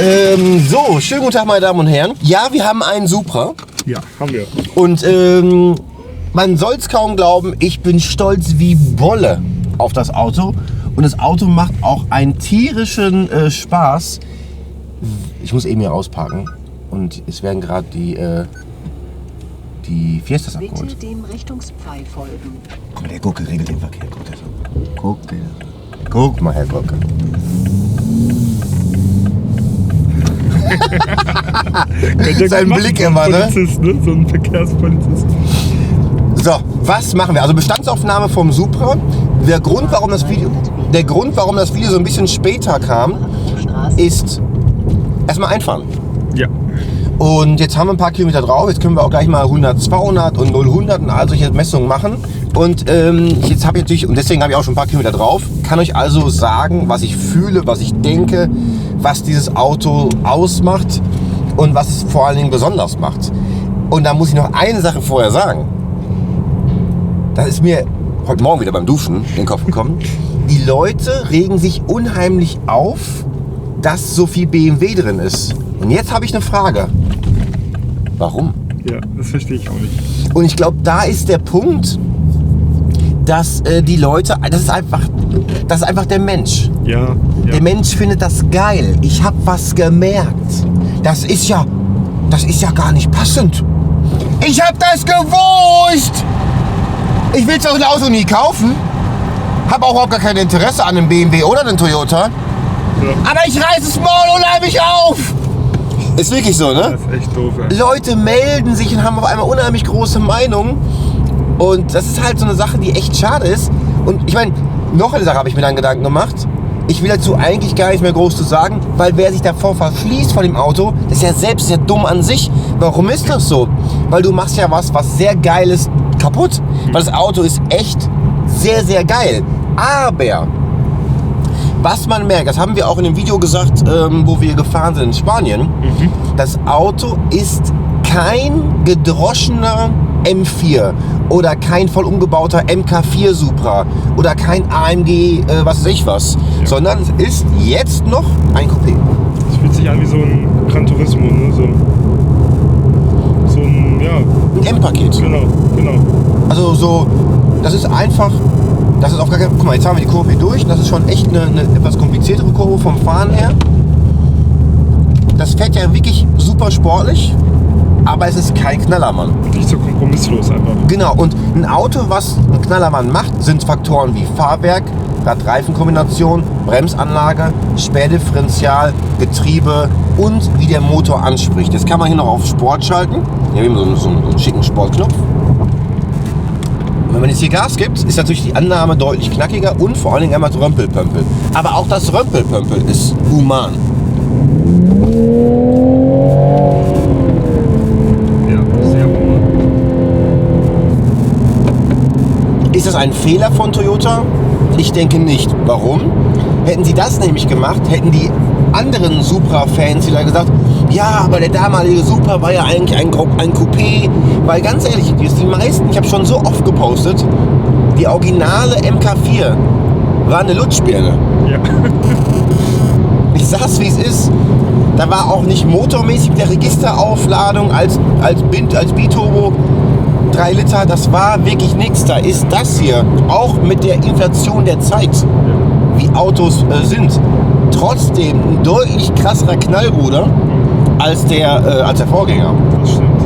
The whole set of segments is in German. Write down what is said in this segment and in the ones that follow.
So, schönen guten Tag, meine Damen und Herren. Ja, wir haben einen Supra. Ja, haben wir. Und man soll es kaum glauben, ich bin stolz wie Bolle auf das Auto. Und das Auto macht auch einen tierischen Spaß. Ich muss eben hier ausparken. Und es werden gerade die Fiestas abgeholt. Bitte dem Richtungspfeil folgen. Guck mal, der Gurke regelt den Verkehr. Guck mal, Herr Gurke. Sein Blick immer, ne? So ein Verkehrspolizist. So, was machen wir? Also Bestandsaufnahme vom Supra. Der Grund, warum das Video so ein bisschen später kam, ist erstmal einfahren. Ja. Und jetzt haben wir ein paar Kilometer drauf. Jetzt können wir auch gleich mal 100, 200 und 0, 100 und all solche Messungen machen. Und jetzt habe ich natürlich, und deswegen habe ich auch schon ein paar Kilometer drauf, kann euch also sagen, was ich fühle, was ich denke, was dieses Auto ausmacht und was es vor allen Dingen besonders macht. Und da muss ich noch eine Sache vorher sagen. Das ist mir heute Morgen wieder beim Duschen in den Kopf gekommen. Die Leute regen sich unheimlich auf, dass so viel BMW drin ist. Und jetzt habe ich eine Frage. Warum? Ja, das verstehe ich auch nicht. Und ich glaube, da ist der Punkt, dass die Leute, das ist einfach der Mensch. Ja. Der Mensch findet das geil. Ich habe was gemerkt. Das ist ja gar nicht passend. Ich habe das gewusst. Ich will so ein Auto nie kaufen. Habe auch überhaupt gar kein Interesse an einem BMW oder einem Toyota. Ja. Aber ich reiße es Maul unheimlich auf. Ist wirklich so, ne? Das ist echt doof, ey. Leute melden sich und haben auf einmal unheimlich große Meinungen. Und das ist halt so eine Sache, die echt schade ist. Und ich meine, noch eine Sache habe ich mir dann Gedanken gemacht. Ich will dazu eigentlich gar nicht mehr groß zu sagen, weil wer sich davor verschließt von dem Auto, das ist ja selbst sehr dumm an sich. Warum ist das so? Weil du machst ja was sehr Geiles kaputt. Weil das Auto ist echt sehr, sehr geil. Aber was man merkt, das haben wir auch in dem Video gesagt, wo wir gefahren sind in Spanien, das Auto ist kein gedroschener M4 oder kein voll umgebauter MK4 Supra oder kein AMG was weiß ich was, sondern es ist jetzt noch ein Coupé. Das fühlt sich an wie so ein Gran Turismo, ne? So ein, ja. Ein M-Paket. Genau. Also so, das ist einfach, das ist auf gar kein, guck mal, jetzt haben wir die Kurve hier durch, das ist schon echt eine etwas kompliziertere Kurve vom Fahren her. Das fährt ja wirklich super sportlich, aber es ist kein Knallermann. Nicht so kompromisslos einfach. Genau, und ein Auto, was ein Knallermann macht, sind Faktoren wie Fahrwerk, Rad-Reifen-Kombination, Bremsanlage, Sperrdifferential, Getriebe und wie der Motor anspricht. Jetzt kann man hier noch auf Sport schalten. Hier haben wir so einen schicken Sportknopf. Und wenn man jetzt hier Gas gibt, ist natürlich die Annahme deutlich knackiger und vor allen Dingen einmal Römpelpömpel. Aber auch das Römpelpömpel ist human. Ist das ein Fehler von Toyota? Ich denke nicht. Warum? Hätten sie das nämlich gemacht, hätten die anderen Supra-Fans wieder gesagt, ja, aber der damalige Supra war ja eigentlich ein Coupé. Weil ganz ehrlich, die meisten, ich habe schon so oft gepostet, die originale MK4 war eine Lutschbirne. Ja. Ich sag's wie es ist. Da war auch nicht motormäßig der Registeraufladung als Biturbo 3 Liter, das war wirklich nichts. Da ist das hier, auch mit der Inflation der Zeit, wie Autos sind, trotzdem ein deutlich krasserer Knallbruder als der Vorgänger. Das stimmt.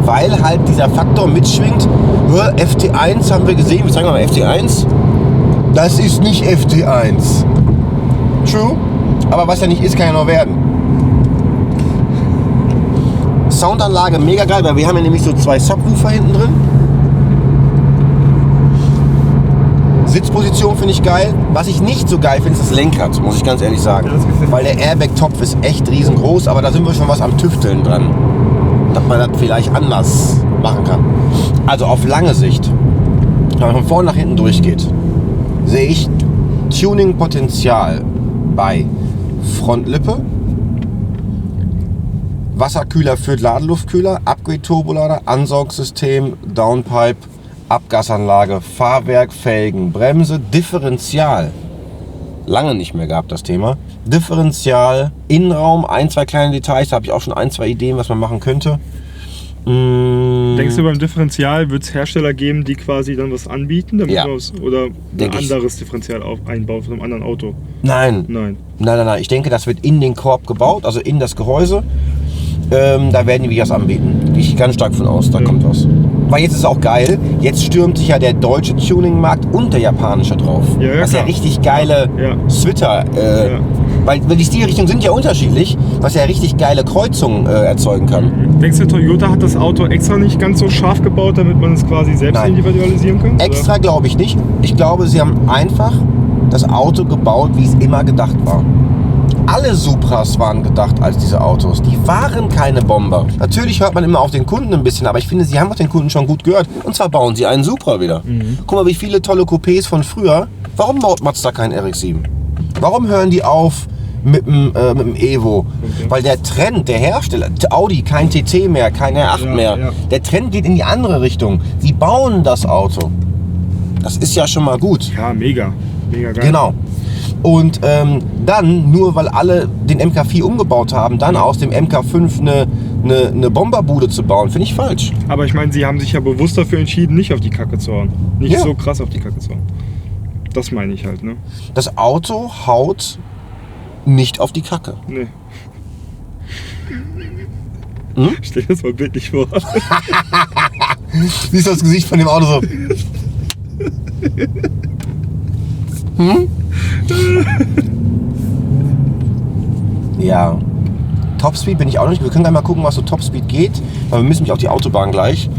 Weil halt dieser Faktor mitschwingt. FT1 haben wir gesehen, wir zeigen mal FT1. Das ist nicht FT1. True, aber was ja nicht ist, kann ja noch werden. Soundanlage mega geil, weil wir haben ja nämlich so 2 Subwoofer hinten drin. Sitzposition finde ich geil. Was ich nicht so geil finde, ist das Lenkrad, muss ich ganz ehrlich sagen. Weil der Airbag-Topf ist echt riesengroß, aber da sind wir schon was am Tüfteln dran. Dass man das vielleicht anders machen kann. Also auf lange Sicht, wenn man von vorne nach hinten durchgeht, sehe ich Tuning-Potenzial bei Frontlippe, Wasserkühler für Ladeluftkühler, Upgrade-Turbolader, Ansaugsystem, Downpipe, Abgasanlage, Fahrwerk, Felgen, Bremse, Differential. lange nicht mehr gehabt, das Thema. Differential, Innenraum, 1, 2 kleine Details, da habe ich auch schon 1, 2 Ideen, was man machen könnte. Denkst du, beim Differential wird es Hersteller geben, die quasi dann was anbieten, damit Ja. oder Denk ein ich. anderes Differential einbauen von einem anderen Auto? Nein. Nein. Nein. Ich denke, das wird in den Korb gebaut, also in das Gehäuse. Da werden die was anbieten. Gehe ich ganz stark von aus, da kommt was. Weil jetzt ist es auch geil, jetzt stürmt sich ja der deutsche Tuningmarkt und der japanische drauf. Ja, was ja klar. richtig geile Switter, Ja. weil die Stilrichtungen sind ja unterschiedlich, was ja richtig geile Kreuzungen erzeugen kann. Denkst du, Toyota hat das Auto extra nicht ganz so scharf gebaut, damit man es quasi selbst Nein. individualisieren kann? Extra glaube ich nicht. Ich glaube, sie haben einfach das Auto gebaut, wie es immer gedacht war. Alle Supras waren gedacht als diese Autos. Die waren keine Bomber. Natürlich hört man immer auf den Kunden ein bisschen, aber ich finde, sie haben auch den Kunden schon gut gehört. Und zwar bauen sie einen Supra wieder. Guck mal, wie viele tolle Coupés von früher. Warum baut Mazda kein RX-7? Warum hören die auf mit dem Evo? Okay. Weil der Trend, der Hersteller, Audi, kein TT mehr, kein R8 Ja, mehr. ja. Der Trend geht in die andere Richtung. Sie bauen das Auto. Das ist ja schon mal gut. Ja, mega. Mega geil. Genau. Und dann, nur weil alle den MK4 umgebaut haben, dann aus dem MK5 eine Bomberbude zu bauen, finde ich falsch. Aber ich meine, sie haben sich ja bewusst dafür entschieden, nicht auf die Kacke zu hauen. Nicht Ja. so krass auf die Kacke zu hauen. Das meine ich halt, ne? Das Auto haut nicht auf die Kacke. Nee. Hm? Stell dir das mal bildlich vor. Siehst du das Gesicht von dem Auto so? Ja. Topspeed bin ich auch noch nicht. Wir können gleich mal gucken, was so Topspeed geht. Weil wir müssen nämlich auf die Autobahn gleich.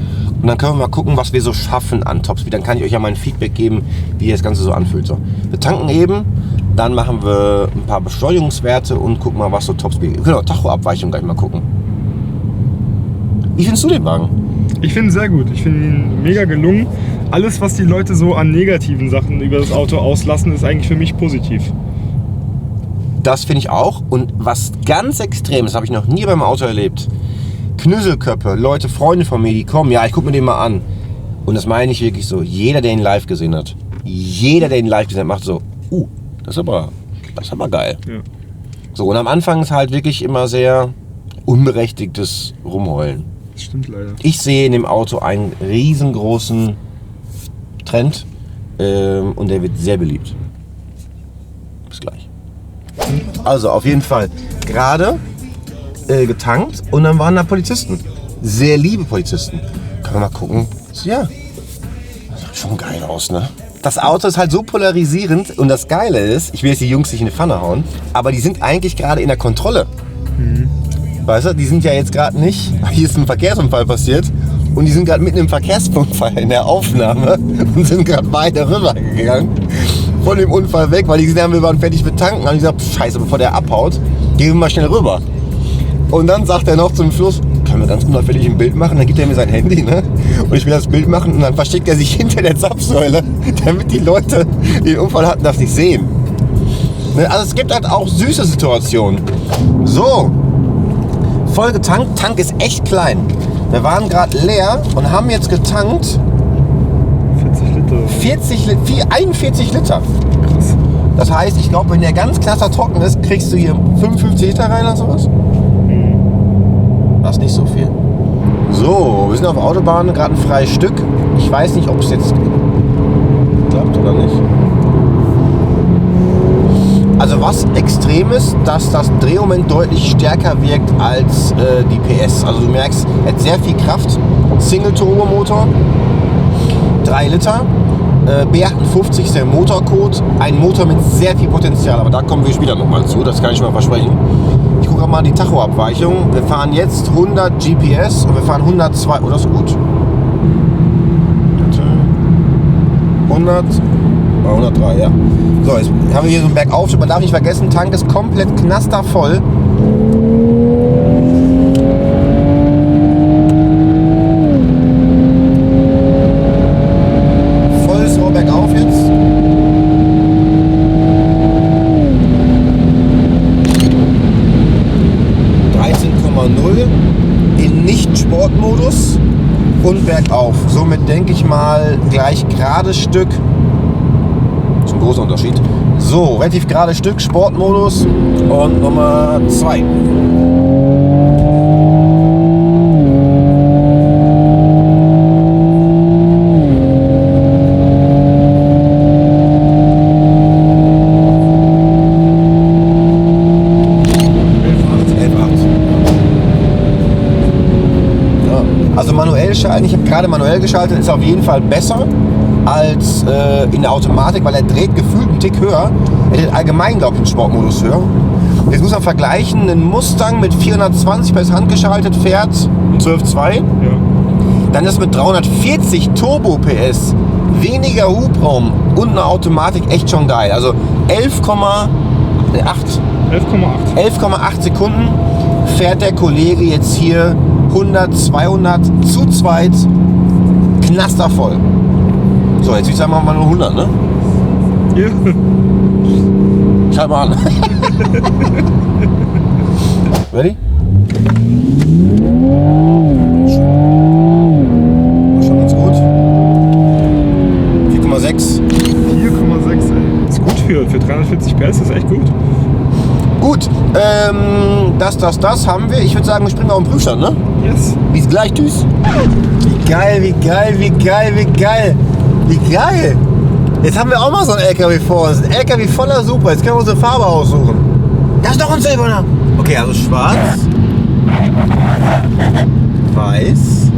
Und dann können wir mal gucken, was wir so schaffen an Topspeed. Dann kann ich euch ja mal ein Feedback geben, wie das Ganze so anfühlt. So. Wir tanken eben, dann machen wir ein paar Beschleunigungswerte und gucken mal, was so Topspeed geht. Genau, Tachoabweichung gleich mal gucken. Wie findest du den Wagen? Ich finde ihn sehr gut. Ich finde ihn mega gelungen. Alles, was die Leute so an negativen Sachen über das Auto auslassen, ist eigentlich für mich positiv. Das finde ich auch. Und was ganz extrem, das habe ich noch nie beim Auto erlebt. Knüsselköpfe, Leute, Freunde von mir, die kommen, ja, ich gucke mir den mal an. Und das meine ich wirklich so. Jeder, der ihn live gesehen hat, macht so, das ist aber geil. Ja. So, und am Anfang ist halt wirklich immer sehr unberechtigtes Rumheulen. Das stimmt leider. Ich sehe in dem Auto einen riesengroßen Trend und der wird sehr beliebt. Bis gleich. Also auf jeden Fall gerade getankt und dann waren da Polizisten. Sehr liebe Polizisten. Können wir mal gucken. Ja, das sieht schon geil aus, ne? Das Auto ist halt so polarisierend und das Geile ist, ich will jetzt die Jungs nicht in die Pfanne hauen, aber die sind eigentlich gerade in der Kontrolle. Weißt du, die sind ja jetzt gerade nicht, hier ist ein Verkehrsunfall passiert und die sind gerade mitten im Verkehrsunfall in der Aufnahme und sind gerade beide rübergegangen von dem Unfall weg, weil die gesehen haben, wir waren fertig mit tanken. Haben die gesagt, scheiße, bevor der abhaut, gehen wir mal schnell rüber. Und dann sagt er noch zum Schluss, können wir ganz unauffällig ein Bild machen? Dann gibt er mir sein Handy, ne? Und ich will das Bild machen und dann versteckt er sich hinter der Zapfsäule, damit die Leute, die den Unfall hatten, das nicht sehen. Ne? Also es gibt halt auch süße Situationen. So, voll getankt. Tank ist echt klein. Wir waren gerade leer und haben jetzt getankt 41 Liter. Krass. Das heißt, ich glaube, wenn der ganz klasse trocken ist, kriegst du hier 55 Liter rein oder sowas. Das ist nicht so viel. So, wir sind auf der Autobahn, gerade ein freies Stück. Ich weiß nicht, ob es jetzt klappt oder nicht. Also was extrem ist, dass das Drehmoment deutlich stärker wirkt als die PS. Also du merkst, er hat sehr viel Kraft. Single-Turbo-Motor, 3 Liter. B58 ist der Motorcode. Ein Motor mit sehr viel Potenzial, aber da kommen wir später nochmal zu, das kann ich schon mal versprechen. Ich gucke mal die Tachoabweichung. Wir fahren jetzt 100 GPS und wir fahren 102. Oh, das ist gut. 100, 103, ja. So, jetzt haben wir hier so einen Bergaufschub. Man darf nicht vergessen, Tank ist komplett knastervoll. Volles Rohr bergauf jetzt. In Nicht-Sportmodus und bergauf. Somit denke ich mal gleich gerades Stück. Zum großer Unterschied. So, relativ gerade Stück, Sportmodus und Nummer 2. Also manuell schalten, ich habe gerade manuell geschaltet, ist auf jeden Fall besser als in der Automatik, weil er dreht gefühlt einen Tick höher. Er dreht allgemein, glaube ich, den Sportmodus höher. Jetzt muss man vergleichen, ein Mustang mit 420 PS handgeschaltet fährt 12,2. Ja. Dann ist mit 340 Turbo PS, weniger Hubraum und eine Automatik echt schon geil. Also 11,8 Sekunden fährt der Kollege jetzt hier 100, 200 zu zweit knastervoll. So, jetzt würde ich sagen, machen wir nur 100, ne? Ja. Schalt mal an. Ready? Schon ganz gut. 4,6. 4,6, ey. Ist gut für 340 PS, ist echt gut. Gut, das haben wir. Ich würde sagen, wir springen auf den Prüfstand, ne? Yes. Bis gleich, tschüss. Wie geil, wie geil, wie geil, wie geil. Wie geil. Jetzt haben wir auch mal so einen LKW vor uns. Ein LKW voller Super. Jetzt können wir unsere Farbe aussuchen. Das ist doch ein silberner. Okay, also schwarz. Weiß.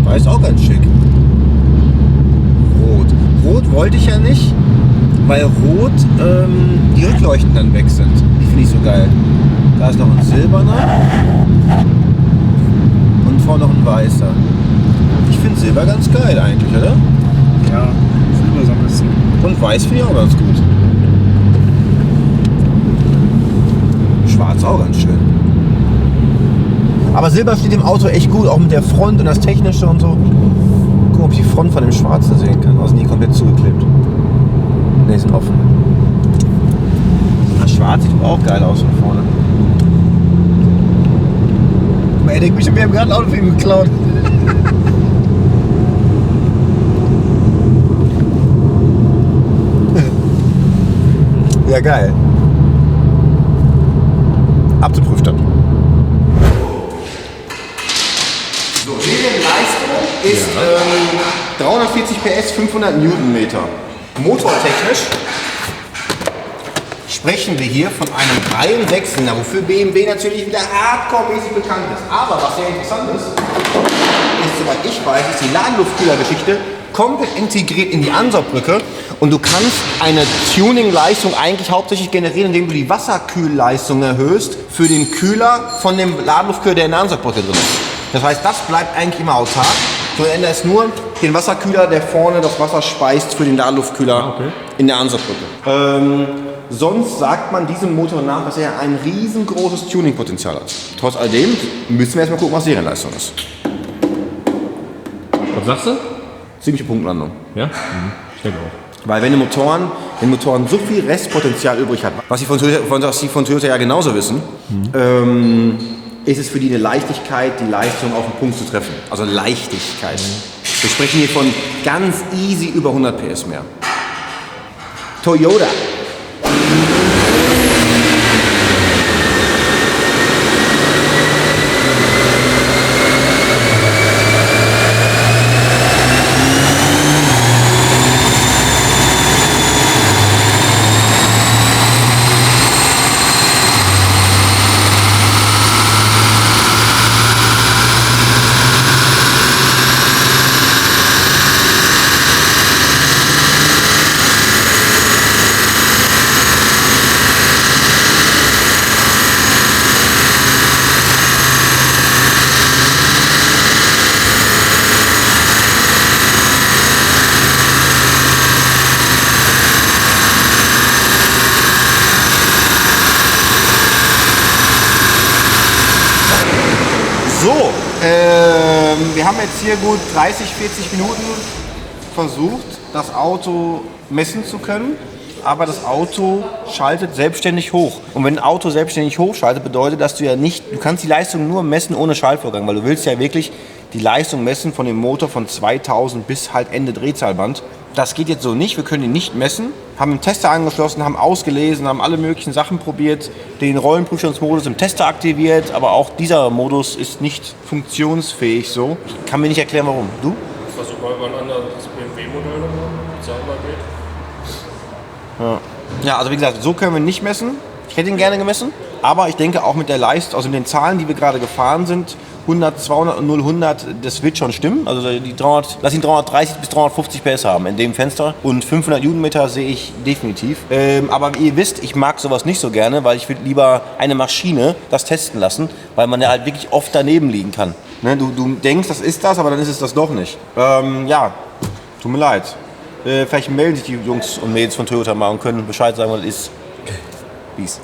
Weiß auch ganz schick. Rot. Rot wollte ich ja nicht, weil rot die Rückleuchten dann weg sind. Die finde ich so geil. Da ist noch ein silberner und vorne noch ein weißer. Ich finde Silber ganz geil eigentlich, oder? Ja, Silber so ein bisschen. Und weiß finde ich auch ganz gut. Schwarz auch ganz schön. Aber Silber steht im Auto echt gut, auch mit der Front und das Technische und so. Guck, ob ich die Front von dem Schwarzen sehen kann. Also nie komplett zugeklebt. Ne, sind offen. Das Schwarz sieht auch geil aus von vorne. Er denkt mich, wir haben gerade ein Auto für ihn geklaut. Ja, geil. Ab zum Prüfstand. So, Serienleistung ist 340 PS, 500 Newtonmeter. Motortechnisch sprechen wir hier von einem Reihensechszylinder, wofür BMW natürlich wieder hardcore-mäßig bekannt ist. Aber was sehr interessant ist, soweit ich weiß, ist die Ladenluftkühlergeschichte komplett integriert in die Ansaugbrücke und du kannst eine Tuning-Leistung eigentlich hauptsächlich generieren, indem du die Wasserkühlleistung erhöhst für den Kühler von dem Ladenluftkühler, der in der Ansaugbrücke drin ist. Das heißt, das bleibt eigentlich immer autark. Du änderst nur den Wasserkühler, der vorne das Wasser speist für den Ladenluftkühler in der Ansaugbrücke. Sonst sagt man diesem Motor nach, dass er ein riesengroßes Tuning-Potenzial hat. Trotz alledem müssen wir erstmal gucken, was Serienleistung ist. Was sagst du? Ziemliche Punktlandung. Ja? Ich denke auch. Weil wenn Motoren so viel Restpotenzial übrig hat, was sie von Toyota ja genauso wissen, ist es für die eine Leichtigkeit, die Leistung auf den Punkt zu treffen. Also Leichtigkeit. Wir sprechen hier von ganz easy über 100 PS mehr. Toyota. So, wir haben jetzt hier gut 30, 40 Minuten versucht, das Auto messen zu können. Aber das Auto schaltet selbstständig hoch. Und wenn ein Auto selbstständig hochschaltet, bedeutet, dass du kannst die Leistung nur messen ohne Schaltvorgang, weil du willst ja wirklich die Leistung messen von dem Motor von 2000 bis halt Ende Drehzahlband das geht jetzt so nicht, wir können ihn nicht messen. Haben einen Tester angeschlossen, haben ausgelesen, haben alle möglichen Sachen probiert, den Rollenprüfungsmodus im Tester aktiviert, aber auch dieser Modus ist nicht funktionsfähig so. Ich kann mir nicht erklären, warum. Du? Versuch mal über ein anderes BMW-Modell nochmal, wie es sauber geht. Ja, also wie gesagt, so können wir nicht messen. Ich hätte ihn gerne gemessen, aber ich denke auch mit der Leistung, also mit den Zahlen, die wir gerade gefahren sind, 100, 200 und 0, 100, das wird schon stimmen. Also lass ihn 330 bis 350 PS haben in dem Fenster und 500 Newtonmeter sehe ich definitiv. Aber wie ihr wisst, ich mag sowas nicht so gerne, weil ich würde lieber eine Maschine das testen lassen, weil man ja halt wirklich oft daneben liegen kann. Ne, du denkst, das ist das, aber dann ist es das doch nicht. Ja, tut mir leid. Vielleicht melden sich die Jungs und Mädels von Toyota mal und können Bescheid sagen, was es ist. Peace.